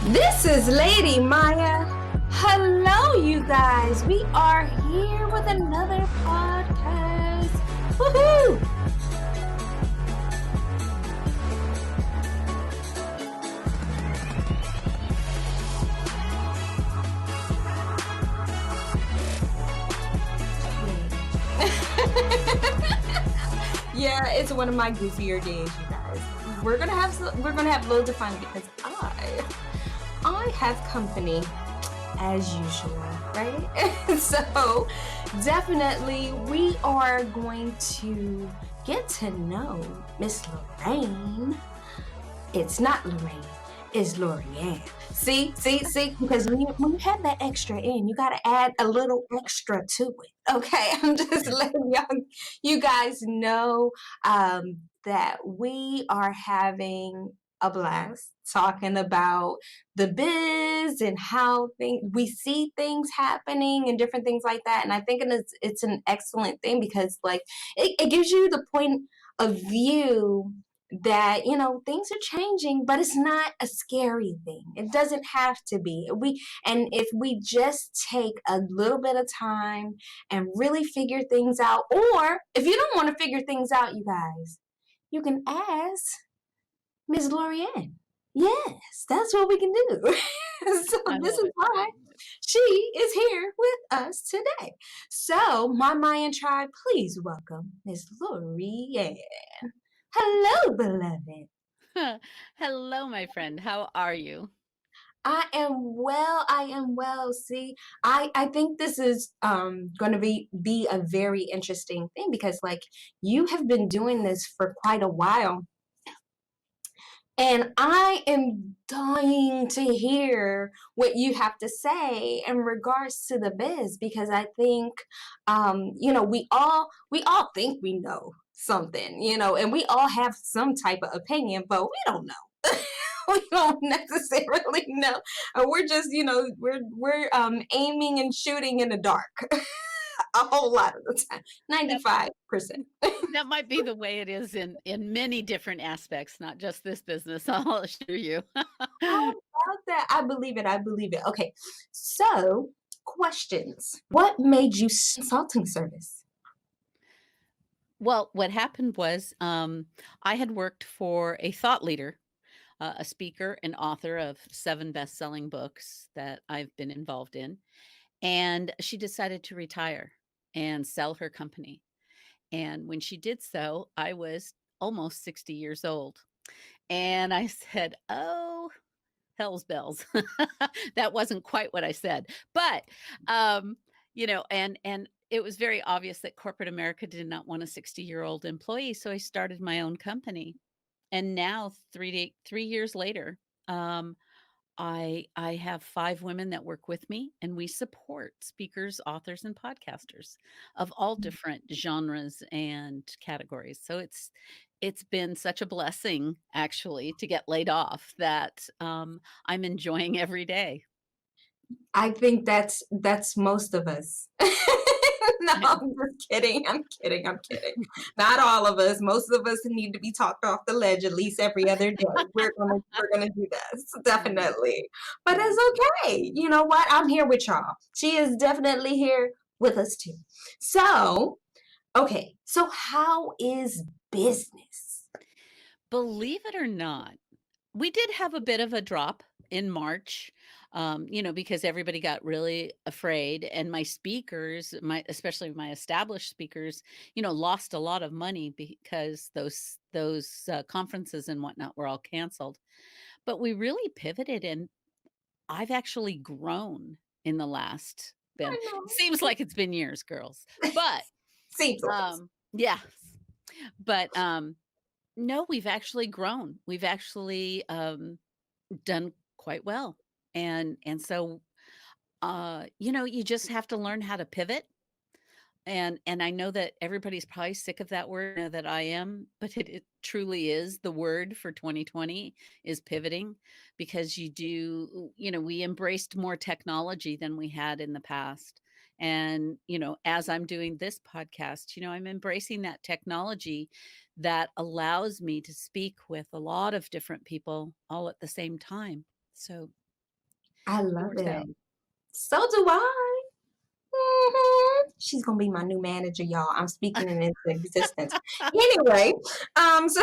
This is Lady Myya. Hello, you guys. We are here with another podcast. Woohoo! Yeah, it's one of my goofier days, you guys. We're gonna have loads of fun because I have company as usual, right? So definitely we are going to get to know Miss Lorraine. It's not Lorraine, it's Lorianne. See, because when you have that extra in, you got to add a little extra to it. Okay, I'm just letting you guys know that we are having a blast talking about the biz and how we see things happening and different things like that. And I think it's an excellent thing because like it gives you the point of view that things are changing, but it's not a scary thing. It doesn't have to be. And if we just take a little bit of time and really figure things out, or if you don't want to figure things out, you guys, you can ask Ms. Lorianne. Yes, that's what we can do. So I this love is it. why she is here with us today. So my Mayan tribe, please welcome Ms. Lorianne. Hello, beloved. Hello, my friend. How are you? I am well. I am well. See, I think this is going to be a very interesting thing because like you have been doing this for quite a while, and I am dying to hear what you have to say in regards to the biz because I think we all think we know something, and we all have some type of opinion, but we don't know. We don't necessarily know. We're just, we're aiming and shooting in the dark a whole lot of the time, That 95%. that might be the way it is in many different aspects, not just this business. I'll assure you. How about that? I believe it. I believe it. Okay. So, questions. What made you consulting service? Well, what happened was I had worked for a thought leader, a speaker and author of 7 best-selling books that I've been involved in, and she decided to retire and sell her company. And when she did so, I was almost 60 years old. And I said, "Oh, hell's bells." That wasn't quite what I said, but, and it was very obvious that corporate America did not want a 60-year-old employee, so I started my own company. And now 3 years later, um, I have 5 women that work with me, and we support speakers, authors, and podcasters of all different genres and categories. So it's been such a blessing actually to get laid off that, I'm enjoying every day. I think that's most of us. No, Yeah. I'm just kidding. I'm kidding. I'm kidding. Not all of us. Most of us need to be talked off the ledge at least every other day. We're gonna do this Right, definitely. But right. it's okay. You know what? I'm here with y'all. She is definitely here with us too. So, okay. So how is business? Believe it or not, we did have a bit of a drop in March, because everybody got really afraid, and my speakers, especially my established speakers, lost a lot of money because those conferences and whatnot were all canceled. But we really pivoted, and I've actually grown in the last been. I know. It seems like it's been years, girls, but Seems like. yeah, but no, we've actually grown. We've actually done quite well. And so you just have to learn how to pivot. And I know that everybody's probably sick of that word, that I am, but it truly is the word for 2020 is pivoting, because we embraced more technology than we had in the past. And, as I'm doing this podcast, I'm embracing that technology that allows me to speak with a lot of different people all at the same time. So I It love works it. out. So do I. She's gonna be my new manager, y'all. I'm speaking it into existence. Anyway, so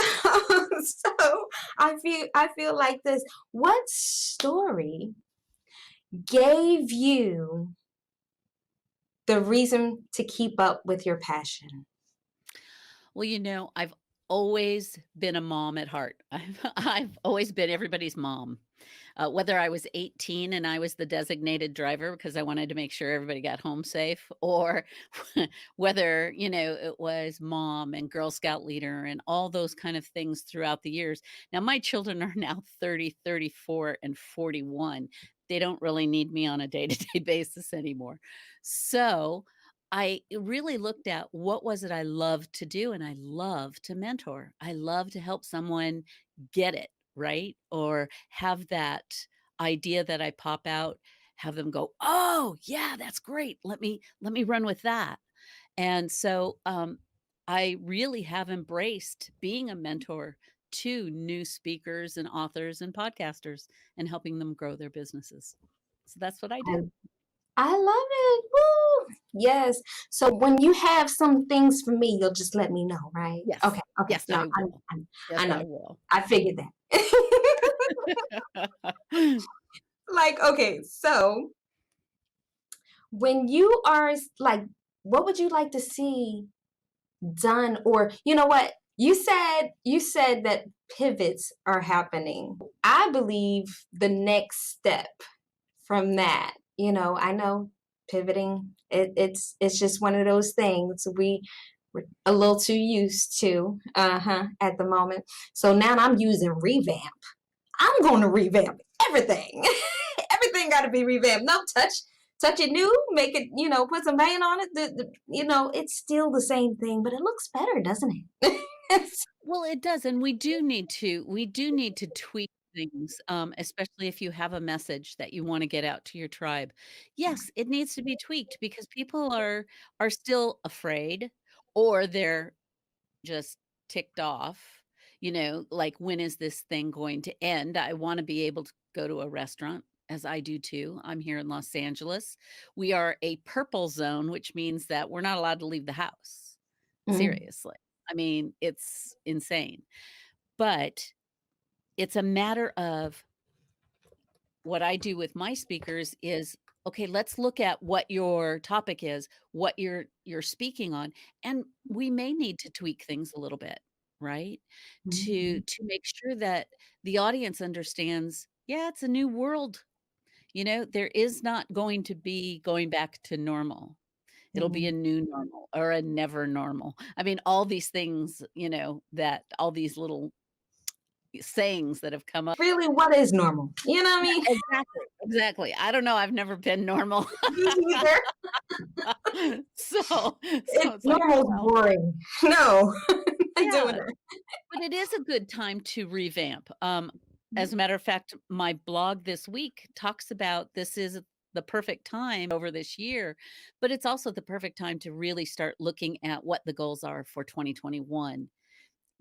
so I feel like this. What story gave you the reason to keep up with your passion? Well, I've always been a mom at heart. I've always been everybody's mom. Whether I was 18 and I was the designated driver because I wanted to make sure everybody got home safe, or whether, it was mom and Girl Scout leader and all those kind of things throughout the years. Now, my children are now 30, 34, and 41. They don't really need me on a day to day basis anymore. So, I really looked at what was it I loved to do, and I love to mentor. I love to help someone get it, right? Or have that idea that I pop out, have them go, "Oh, yeah, that's great. Let me run with that." And so, I really have embraced being a mentor to new speakers and authors and podcasters and helping them grow their businesses. So that's what I I, do. I love it. Woo! Yes. So when you have some things for me, you'll just let me know, right? Yes. Okay. Okay. Yes, No, I will. Yes, I know. I will. I figured that. Like, okay, so when you are like, what would you like to see done? Or you know what? You said that pivots are happening. I believe the next step from that, I know pivoting, it's just one of those things we're a little too used to, at the moment. So now I'm using revamp. I'm going to revamp everything. Everything got to be revamped. No, touch it new, make it, put some paint on it. It's still the same thing, but it looks better, doesn't it? Well, it does, and we do need to tweak things, especially if you have a message that you wanna get out to your tribe. Yes, it needs to be tweaked because people are still afraid, or they're just ticked off, like, "When is this thing going to end?" I wanna be able to go to a restaurant, as I do too. I'm here in Los Angeles. We are a purple zone, which means that we're not allowed to leave the house. Mm, Seriously. I mean, it's insane. But it's a matter of what I do with my speakers is, okay, let's look at what your topic is, what you're speaking on, and we may need to tweak things a little bit, right? To mm, to make sure that the audience understands, yeah, it's a new world. There is not going to be going back to normal. It'll be a mm. new normal or a never normal. I mean, all these things, that all these little sayings that have come up. Really, what is normal? You know what I Yeah, mean? exactly, exactly. I don't know, I've never been normal. Me either. So so It's it's like, "Oh, normal's well." boring. No, I'm doing Yeah, that. but it is a good time to revamp. As a Mhm. matter of fact, my blog this week talks about this is the perfect time over this year, but it's also the perfect time to really start looking at what the goals are for 2021.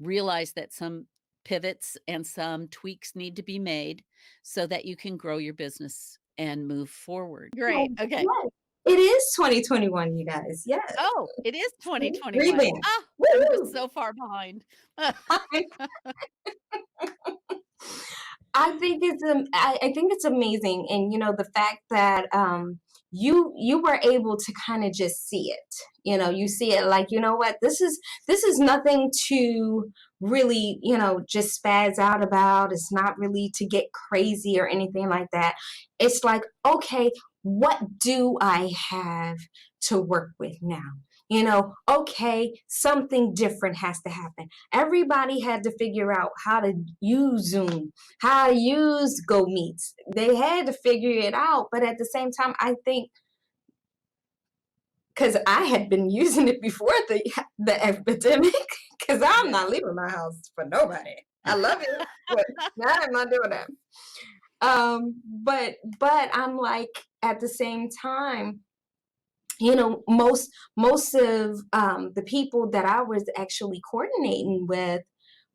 Realize that some pivots and some tweaks need to be made so that you can grow your business and move forward. Great. Oh, Okay. yes. It is 2021, you guys. Yes. Oh, it is 2021. Revamp. Ah, I'm just Woo! so far behind. I think it's amazing, and the fact that you were able to kind of just see it. You see it like, what, this is nothing to really, just spaz out about. It's not really to get crazy or anything like that. It's like, okay, what do I have to work with now? Okay, something different has to happen. Everybody had to figure out how to use Zoom, how to use Go Meets. They had to figure it out, but at the same time, I think because I had been using it before the epidemic, because I'm Yeah. not leaving my house for nobody. I love it, but now I'm not doing that. But I'm like, at the same time, most of the people that I was actually coordinating with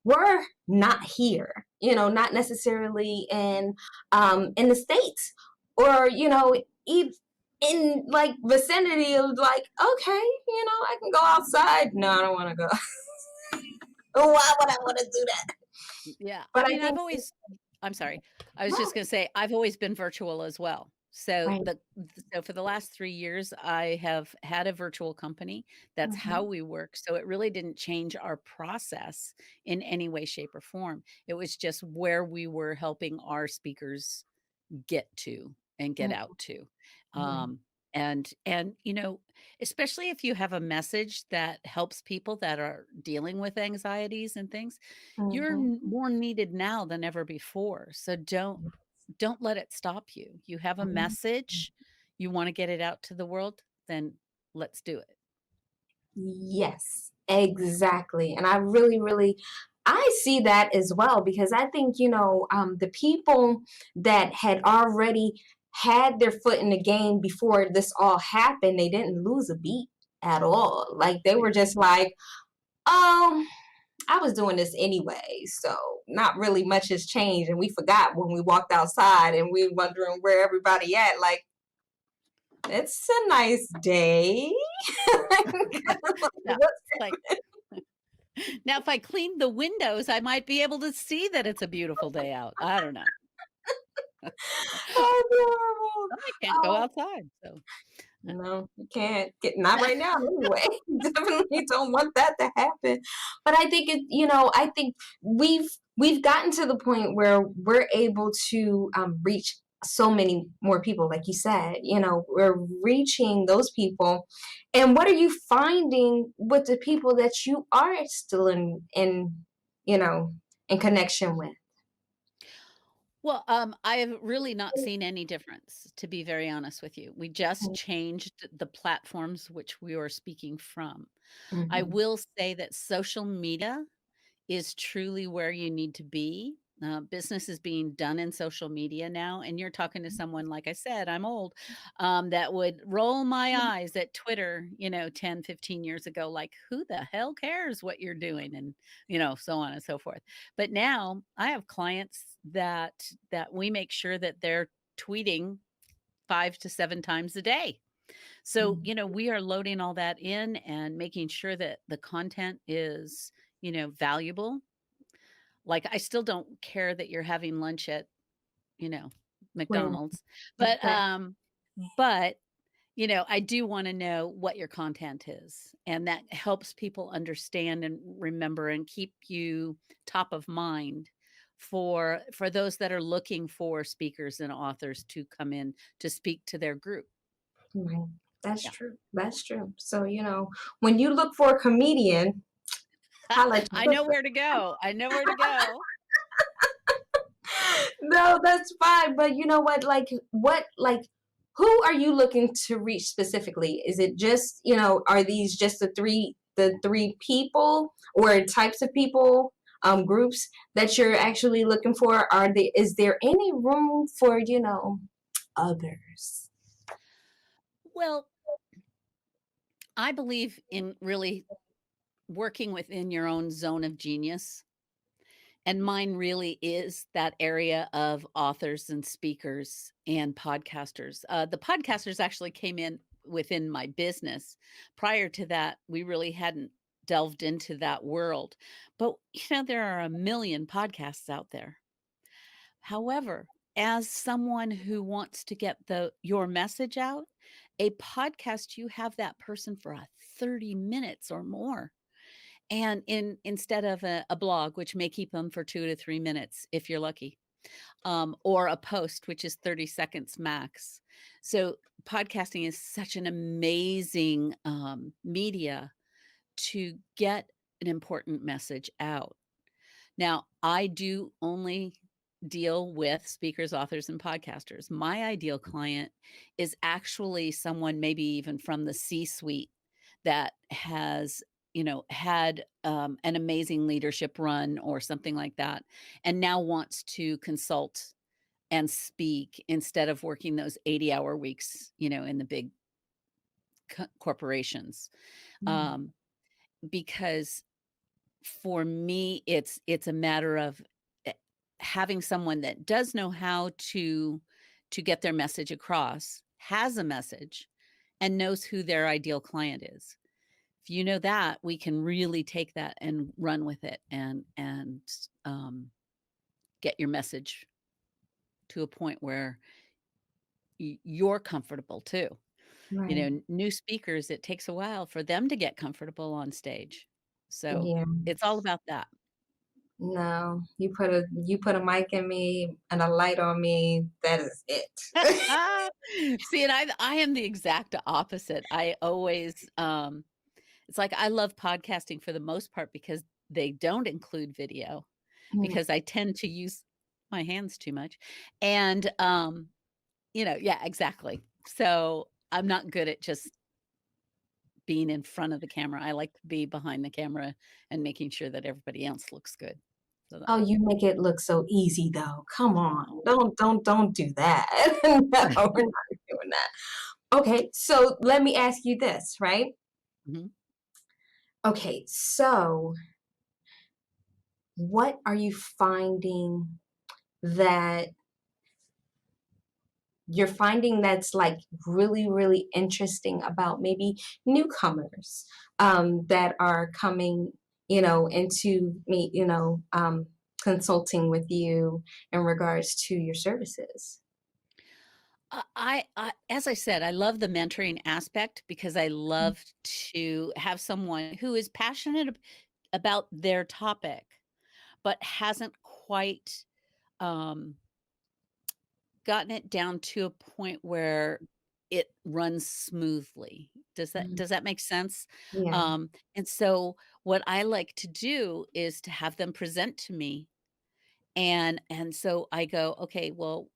were not here, not necessarily in the States, or in like vicinity of like, okay, I can go outside. No, I don't want to go. Why would I want to do that? Yeah, I But I mean, think I'm sorry. I was just no, gonna say, I've always been virtual as well. right. So for the last 3 years, I have had a virtual company. That's how Hmm. we work. So it really didn't change our process in any way, shape, or form. It was just where we were helping our speakers get to and get out to. Right. Um, especially if you have a message that helps people that are dealing with anxieties and things, you're Hmm. more needed now than ever before. So don't let it stop you. You have a message, you want to get it out to the world, then let's do it. Yes, exactly. And I really, really, I see that as well because I think, the people that had already had their foot in the game before this all happened, they didn't lose a beat at all. Like they were just like, oh, I was doing this anyway. So not really much has changed. And we forgot when we walked outside and we wondering where everybody at. Like, it's a nice day. Yeah. What's It's like, now if I clean the windows, I might be able to see that it's a beautiful day out. I don't know. adorable? I can't go Oh, outside. So no, you can't get not right now anyway. Definitely don't want that to happen. But I think I think we've gotten to the point where we're able to reach so many more people, like you said. We're reaching those people. And what are you finding with the people that you are still you know, in connection with? well, I have really not seen any difference, to be very honest with you. We just changed the platforms which we were speaking from. I Mhm. will say that social media is truly where you need to be. Business is being done in social media now, and you're talking to someone, like I said, I'm old, that would roll my eyes at Twitter, 10, 15 years ago, like, who the hell cares what you're doing? And, so on and so forth. But now I have clients that we make sure that they're tweeting 5 to 7 times a day. So, Mhm. we are loading all that in and making sure that the content is, valuable. Like, I still don't care that you're having lunch at, you know, Where McDonald's, but, exactly. but, I do wanna know what your content is, and that helps people understand and remember and keep you top of mind for those that are looking for speakers and authors to come in to speak to their group. Right. That's Yeah. true. That's true. So, when you look for a comedian, holla at I your know sister. where to go. I know where to go. No, that's fine. But you know what? Who are you looking to reach specifically? Is it just, are these just the three people or types of people, groups that you're actually looking for? Is there any room for, others? Well, I believe in really working within your own zone of genius. And mine really is that area of authors and speakers and podcasters. The podcasters actually came in within my business. Prior to that, we really hadn't delved into that world. But, there are a million podcasts out there. However, as someone who wants to get your message out, a podcast, you have that person for 30 minutes or more. And instead of a blog, which may keep them for 2 to 3 minutes if you're lucky, or a post, which is 30 seconds max. So podcasting is such an amazing media to get an important message out. Now, I do only deal with speakers, authors, and podcasters. My ideal client is actually someone maybe even from the C-suite that has, had an amazing leadership run or something like that, and now wants to consult and speak instead of working those 80-hour weeks, in the big corporations. Mm. Um, because for me, it's a matter of, eh, having someone that does know how to to get their message across, has a message, and knows who their ideal client is. If you know that, we can really take that and run with it and get your message to a point where you're comfortable too. Right. New speakers, it takes a while for them to get comfortable on stage. So Yeah. it's all about that. No, you put a mic in me and a light on me. That is it. See, and I am the exact opposite. I always it's like I love podcasting for the most part because they don't include video Mm, because I tend to use my hands too much. And yeah, exactly. So I'm not good at just being in front of the camera. I like to be behind the camera and making sure that everybody else looks good. So that Oh, you make it look so easy though. Come on. Don't do that. No, we're not doing that. Okay, so let me ask you this, right? Mhm. Okay, so what are you finding that you're finding that's like really, really interesting about maybe newcomers that are coming, into me, consulting with you in regards to your services? As I said, I love the mentoring aspect because I Mm, love to have someone who is passionate about their topic, but hasn't quite um, gotten it down to a point where it runs smoothly. mm, Does that make sense? yeah. And so what I like to do is to have them present to me, and so I go, okay, well,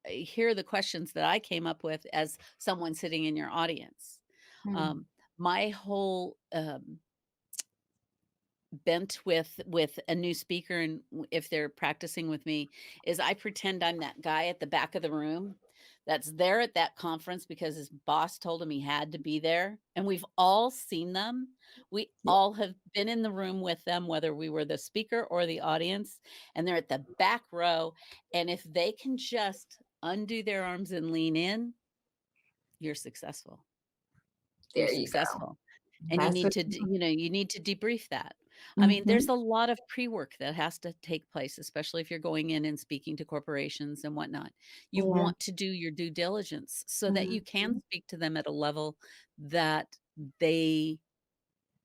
here are the questions that I came up with as someone sitting in your audience. Mm, Um, my whole bent with a new speaker and if they're practicing with me is I pretend I'm that guy at the back of the room that's there at that conference because his boss told him he had to be there, and we've all seen them. We yeah, all have been in the room with them, whether we were the speaker or the audience, and they're at the back row, and if they can just undo their arms and lean in, you're successful. You're there you go. successful. And you That's need what to you d want. you need to debrief that. I mean, there's Mhm. a lot of pre-work that has to take place, especially if you're going in and speaking to corporations and whatnot. You Yeah. want to do your due diligence so that you can Mhm. speak to them at a level that they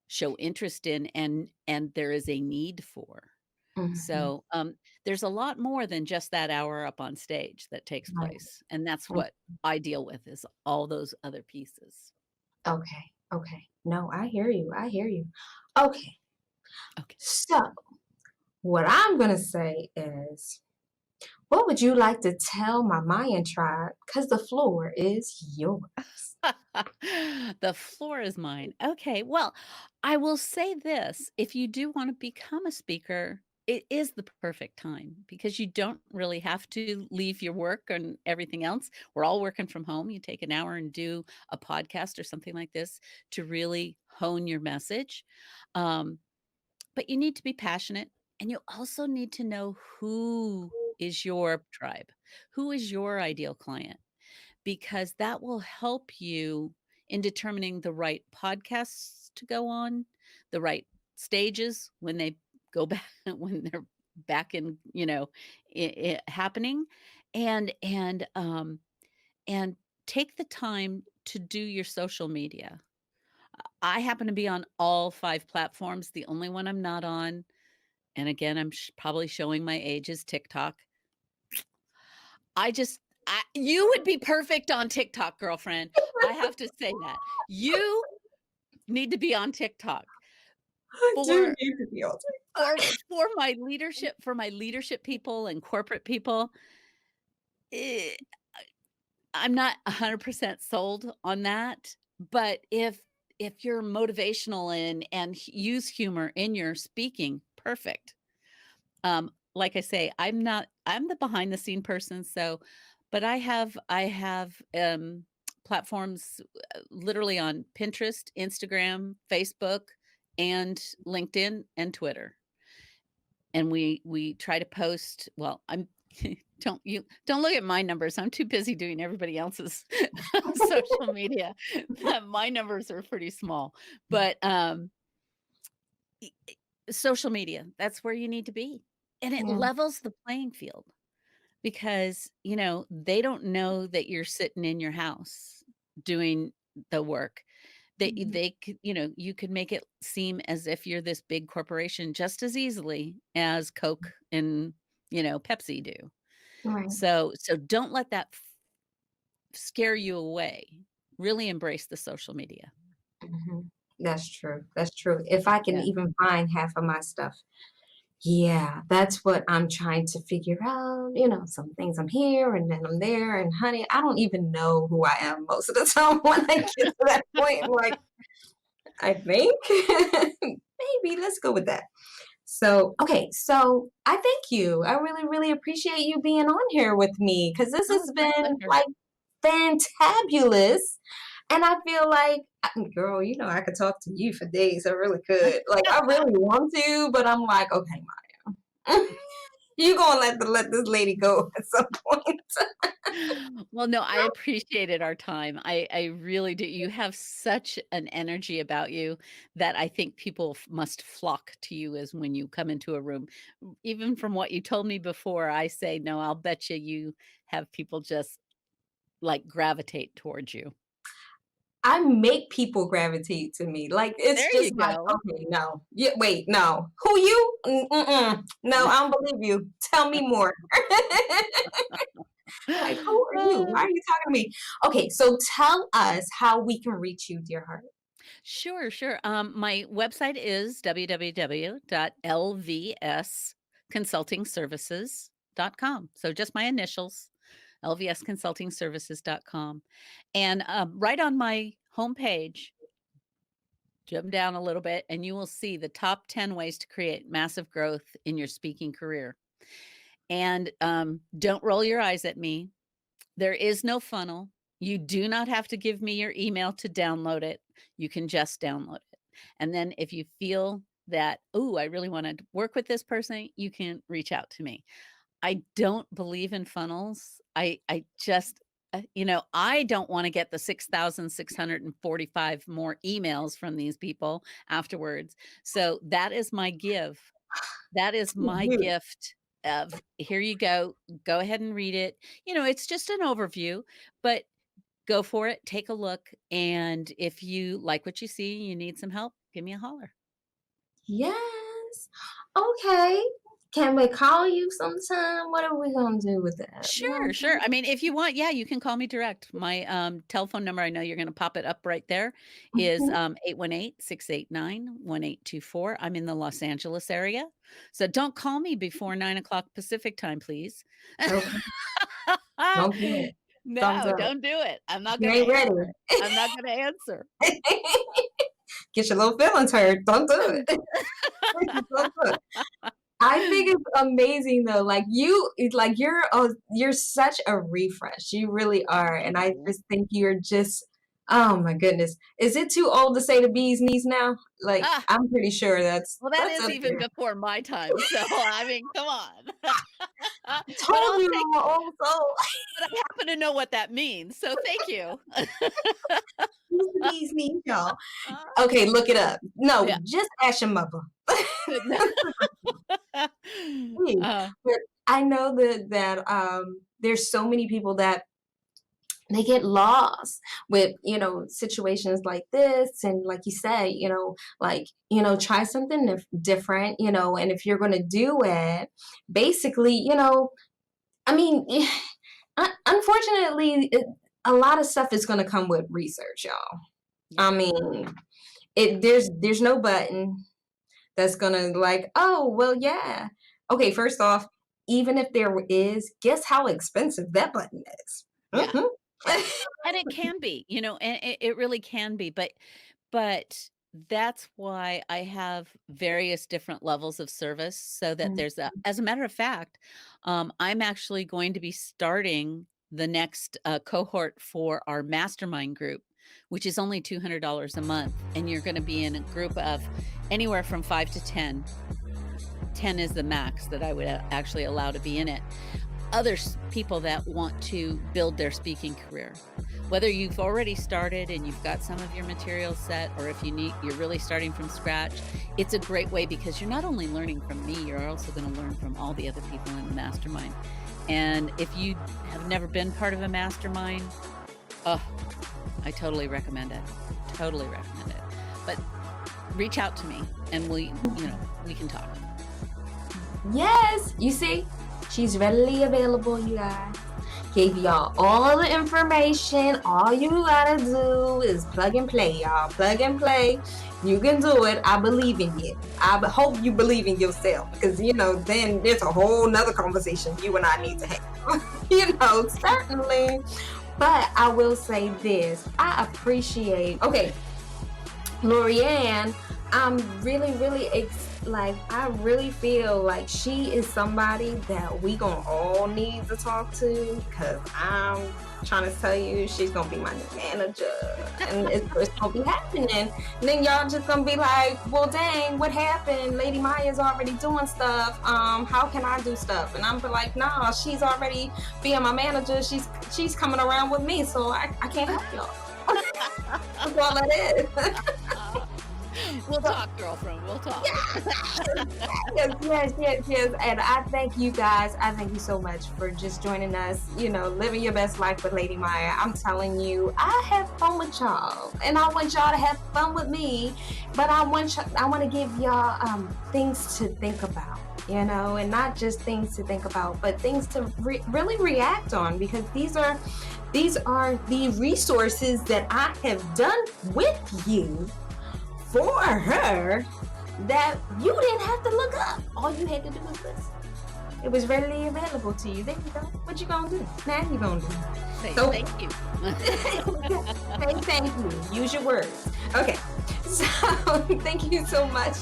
show interest in and there is a need for. Mhm. So, there's a lot more than just that hour up on stage that takes Right. place, and that's Mm, what I deal with is all those other pieces. okay. Okay. No, I hear you. I hear you. Okay. Okay. So, what I'm gonna say is, what would you like to tell my Mayan tribe? Because the floor is yours. The floor is mine. Okay. Well, I will say this. If you do want to become a speaker, it is the perfect time because you don't really have to leave your work and everything else. We're all working from home. You take an hour and do a podcast or something like this to really hone your message. Um, but you need to be passionate and you also need to know who is your tribe, who is your ideal client because that will help you in determining the right podcasts to go on, the right stages when they go back when they're back in, happening and take the time to do your social media. I happen to be on all 5 platforms. The only one I'm not on, and again, I'm probably showing my age, is TikTok. I just you would be perfect on TikTok, girlfriend. I have to say that. You need to be on TikTok. I do For need to be on for my leadership people and corporate people, eh, I'm not 100% sold on that, but if you're motivational and use humor in your speaking, perfect. Like I say, I'm the behind the scene person, so but I have platforms literally on Pinterest, Instagram, Facebook, and LinkedIn and Twitter. And we try to post, well, don't look at my numbers. I'm too busy doing everybody else's social media. That my numbers are pretty small. But e- e- social media, that's where you need to be. And it Yeah. levels the playing field because, they don't know that you're sitting in your house doing the work. Mhm. They could, you could make it seem as if you're this big corporation just as easily as Coke and, Pepsi do. Right. So don't let that scare you away. Really embrace the social media. Mhm. That's true. That's true. If I can Yeah. even find half of my stuff. Yeah, that's what I'm trying to figure out. Some things I'm here and then I'm there. And honey, I don't even know who I am most of the time when I get to that point. I'm like, I think maybe let's go with that. So, okay, so I thank you. I really, really appreciate you being on here with me because this Oh, has it's my been pleasure. like fantabulous. And I feel like, girl, I could talk to you for days. I really could. Like, I really want to, but I'm like, okay, Maya, you gonna let this lady go at some point. Well, no, I appreciated our time. I really do. You have such an energy about you that I think people must flock to you as when you come into a room. Even from what you told me before, I say, no, I'll bet you have people just like gravitate towards you. I make people gravitate to me. Like it's There just you like, go. okay, no, yeah, wait, no, who you? Mm-mm. No, I don't believe you. Tell me more. Like, who are you? Why Uh, are you talking to me? Okay, so tell us how we can reach you, dear heart. Sure, sure. My website is www.lvsconsultingservices.com. So just my initials, lvsconsultingservices.com. And right on my homepage, jump down a little bit, and you will see the top 10 ways to create massive growth in your speaking career. And don't roll your eyes at me. There is no funnel. You do not have to give me your email to download it. You can just download it. And then if you feel that, oh, I really want to work with this person, you can reach out to me. I don't believe in funnels. I just I don't want to get the 6,645 more emails from these people afterwards. So that is my give. That is my You. gift of here you go. Go ahead and read it. It's just an overview, but go for it. Take a look. And if you like what you see, you need some help, give me a holler. Yes. Okay. Can we call you sometime? What are we gonna do with that? Sure, sure. I mean, if you want, yeah, you can call me direct. My telephone number, I know you're going to pop it up right there, is Mhm. 818-689-1824. I'm in the Los Angeles area. So don't call me before 9 o'clock Pacific time, please. Okay. Don't do it. Thumbs No, up. don't do it. I'm not You going to ain't ready. answer. I'm not going to answer. Get your little feelings hurt. Don't do it. Don't do it. I think it's amazing though. Like it's like you're such a refresh. You really are. And I Oh. just think you're just oh my goodness. Is it too old to say the bee's knees now? Like Ah, I'm pretty sure that's well, that that's is up even there. before my time. So, I mean, come on. But Told I'll you take I'm an old soul. but I happen to know what that means, so thank you. Who's the bee's knees, y'all? Okay, look it up. No, Yeah. just ask your mother. Please. Uh, But I know that there's so many people that they get lost with situations like this and like you say like try something different and if you're going to do it basically I mean unfortunately a lot of stuff is going to come with research, y'all. yeah. I mean there's no button that's going to like, oh well, yeah, okay, first off, even if there is, guess how expensive that button is. Yeah. Mhm. Yeah. And it can be, and it really can be, but that's why I have various different levels of service so that Mm. there's a as a matter of fact, I'm actually going to be starting the next cohort for our mastermind group, which is only $200 a month. And you're going to be in a group of anywhere from 5 to 10. 10 is the max that I would actually allow to be in it. other people that want to build their speaking career. Whether you've already started and you've got some of your materials set, or if you're really starting from scratch, it's a great way because you're not only learning from me, you're also going to learn from all the other people in the mastermind. And if you have never been part of a mastermind, oh, I totally recommend it. Totally recommend it. But reach out to me and we can talk. Yes, you see, she's readily available, you guys. Gave y'all all the information. All you gotta do is plug and play, y'all. Plug and play. You can do it. I believe in you. I hope you believe in yourself, because then there's a whole nother conversation you and I need to have. Certainly. But I will say this. I appreciate. Okay, Lorianne, I'm really, really I really feel like she is somebody that we gonna all need to talk to, because I'm trying to tell you, she's gonna be my new manager, and it's gonna be happening. And then y'all just gonna be like, well, dang, what happened? Lady Myya's already doing stuff. How can I do stuff? And I'm like, nah, she's already being my manager. She's coming around with me, so I can't help y'all. That's all that is. We'll talk, girlfriend. We'll talk. Yes. And I thank you guys. I thank you so much for just joining us, living your best life with Lady Myya. I'm telling you, I have fun with y'all, and I want y'all to have fun with me. But I want to give y'all things to think about, and not just things to think about, but things to really react on, because these are the resources that I have done with you for her, that you didn't have to look up. All you had to do was listen. It was readily available to you. There you go. What you gonna do? Now you gonna do. Thank you. Say thank you. Use your words. Okay. So thank you so much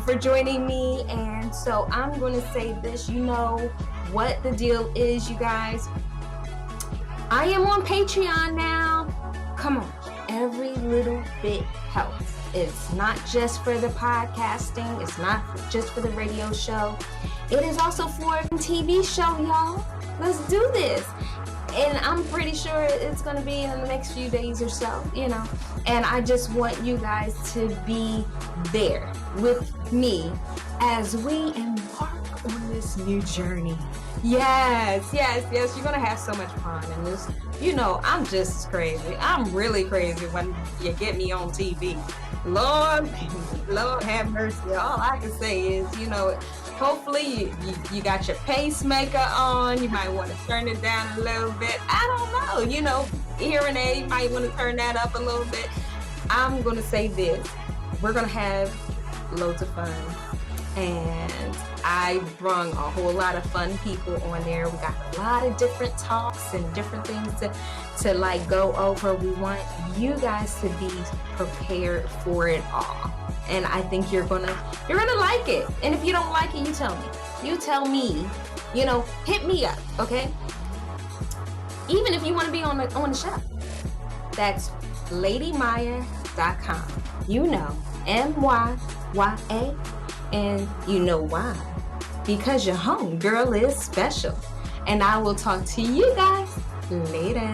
for joining me. And so I'm gonna say this. You know what the deal is, you guys. I am on Patreon now. Come on. Every little bit helps. It's not just for the podcasting. It's not just for the radio show. It is also for a TV show, y'all. Let's do this. And I'm pretty sure it's going to be in the next few days or so, And I just want you guys to be there with me as we embark on this new journey. Yes. You're going to have so much fun. And this, I'm just crazy. I'm really crazy when you get me on TV. Lord have mercy. All I can say is, hopefully you got your pacemaker on. You might want to turn it down a little bit. I don't know. Hearing aid, you might want to turn that up a little bit. I'm going to say this. We're going to have loads of fun. And I brung a whole lot of fun people on there. We got a lot of different talks and different things to go over. We want you guys to be prepared for it all. And I think you're gonna like it. And if you don't like it, you tell me. You tell me, hit me up, okay? Even if you want to be on the show. That's ladymyya.com. MYYA. And you know why? Because your homegirl is special. And I will talk to you guys later.